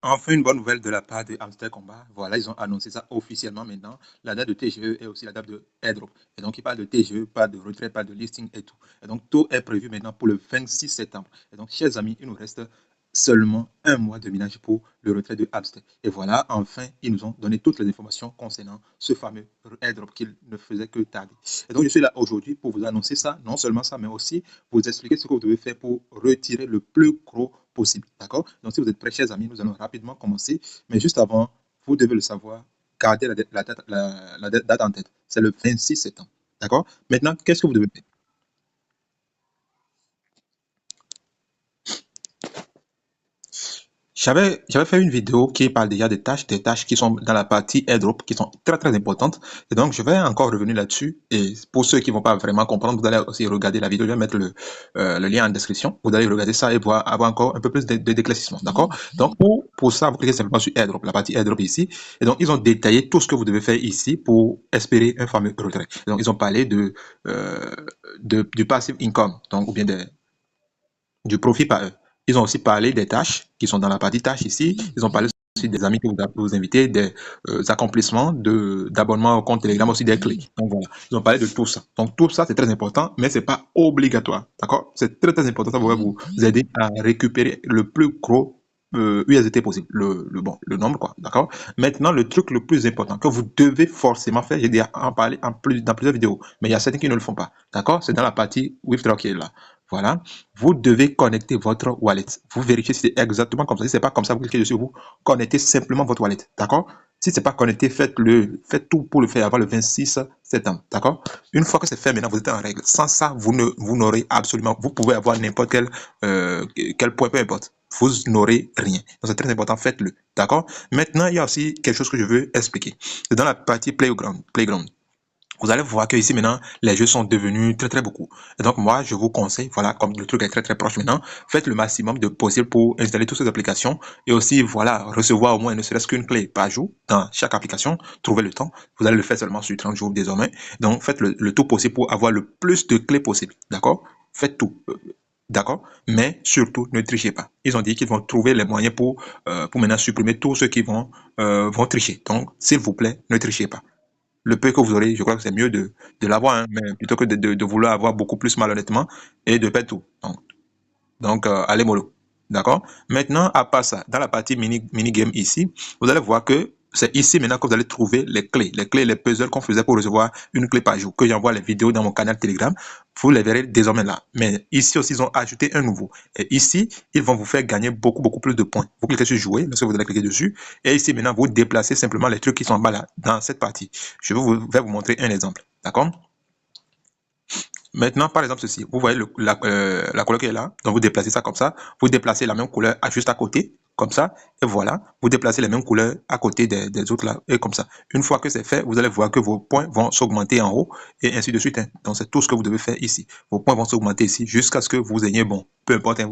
Enfin, une bonne nouvelle de la part de Hamster Combat. Voilà, ils ont annoncé ça officiellement maintenant. La date de TGE est aussi la date de airdrop. Et donc, il parle de TGE, pas de retrait, pas de listing et tout. Et donc, tout est prévu maintenant pour le 26 septembre. Et donc, chers amis, il nous reste seulement un mois de minage pour le retrait de Hamster. Et voilà, enfin, ils nous ont donné toutes les informations concernant ce fameux airdrop qu'il ne faisait que tarder. Et donc, je suis là aujourd'hui pour vous annoncer ça, non seulement ça, mais aussi vous expliquer ce que vous devez faire pour retirer le plus gros possible. D'accord? Donc, si vous êtes prêts, chers amis, nous allons rapidement commencer. Mais juste avant, vous devez le savoir, gardez la date en tête. C'est le 26 septembre. D'accord? Maintenant, qu'est-ce que vous devez faire? J'avais fait une vidéo qui parle déjà des tâches qui sont dans la partie airdrop, qui sont très très importantes. Et donc, je vais encore revenir là-dessus. Et pour ceux qui ne vont pas vraiment comprendre, vous allez aussi regarder la vidéo. Je vais mettre le lien en description. Vous allez regarder ça et voir, avoir encore un peu plus d'éclaircissement. D'accord? Donc, pour ça, vous cliquez simplement sur airdrop, la partie airdrop ici. Et donc, ils ont détaillé tout ce que vous devez faire ici pour espérer un fameux retrait. Et donc, ils ont parlé du passive income, donc, ou bien du profit par heure. Ils ont aussi parlé des tâches qui sont dans la partie tâches ici. Ils ont parlé aussi des amis que vous invitez, des accomplissements d'abonnement au compte Telegram, aussi des clés. Donc voilà, ils ont parlé de tout ça. Donc tout ça, c'est très important, mais c'est pas obligatoire. D'accord? C'est très très important. Ça va vous aider à récupérer le plus gros USDT possible, le nombre quoi, d'accord. Maintenant, le truc le plus important que vous devez forcément faire, j'ai déjà en parlé dans plusieurs vidéos, mais il y a certains qui ne le font pas, d'accord. C'est dans la partie withdraw qui est là. Voilà, vous devez connecter votre wallet. Vous vérifiez si c'est exactement comme ça. Si c'est pas comme ça, vous cliquez dessus, vous connectez simplement votre wallet, d'accord. Si c'est pas connecté, faites tout pour le faire avant le 26 septembre, d'accord. Une fois que c'est fait, maintenant vous êtes en règle. Sans ça, vous n'aurez absolument, vous pouvez avoir n'importe quel point, peu importe, vous n'aurez rien. Donc c'est très important, faites-le, d'accord. Maintenant, il y a aussi quelque chose que je veux expliquer. C'est dans la partie playground. Vous allez voir que ici maintenant, les jeux sont devenus très très beaucoup. Et donc moi, je vous conseille, voilà, comme le truc est très très proche maintenant, faites le maximum de possible pour installer toutes ces applications et aussi, voilà, recevoir au moins ne serait-ce qu'une clé par jour dans chaque application. Trouvez le temps. Vous allez le faire seulement sur 30 jours désormais. Donc faites le tout possible pour avoir le plus de clés possible. D'accord? Faites tout. D'accord? Mais surtout, ne trichez pas. Ils ont dit qu'ils vont trouver les moyens pour maintenant supprimer tous ceux qui vont tricher. Donc, s'il vous plaît, ne trichez pas. Le peu que vous aurez, je crois que c'est mieux de l'avoir, hein, mais plutôt que de vouloir avoir beaucoup plus malhonnêtement et de perdre tout. Donc allez mollo. D'accord. Maintenant, à part ça, dans la partie mini game ici, vous allez voir que c'est ici maintenant que vous allez trouver les clés, les puzzles qu'on faisait pour recevoir une clé par jour, que j'envoie les vidéos dans mon canal Telegram. Vous les verrez désormais là. Mais ici aussi, ils ont ajouté un nouveau. Et ici, ils vont vous faire gagner beaucoup, beaucoup plus de points. Vous cliquez sur jouer, lorsque vous allez cliquer dessus. Et ici, maintenant, vous déplacez simplement les trucs qui sont en bas là, dans cette partie. Vais vous montrer un exemple. D'accord? Maintenant, par exemple, ceci, vous voyez la couleur qui est là, donc vous déplacez ça comme ça, vous déplacez la même couleur juste à côté, comme ça, et voilà, vous déplacez les mêmes couleurs à côté des autres là, et comme ça. Une fois que c'est fait, vous allez voir que vos points vont s'augmenter en haut, et ainsi de suite, hein. Donc c'est tout ce que vous devez faire ici. Vos points vont s'augmenter ici, jusqu'à ce que vous ayez, bon, peu importe, hein,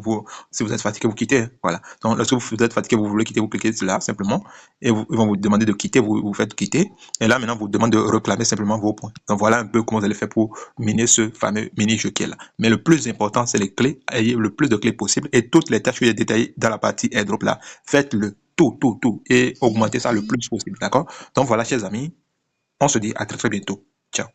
si vous êtes fatigué, vous quittez, hein, voilà. Donc lorsque vous êtes fatigué, vous voulez quitter, vous cliquez là, simplement, et ils vont vous demander de quitter, vous faites quitter, et là maintenant, vous demande de réclamer simplement vos points. Donc voilà un peu comment vous allez faire pour miner ce fameux mini-jeu qui est là. Mais le plus important, c'est les clés. Ayez le plus de clés possible et toutes les tâches que j'ai détaillées dans la partie airdrop là, faites-le tout et augmentez ça le plus possible, d'accord? Donc voilà, chers amis, on se dit à très très bientôt. Ciao.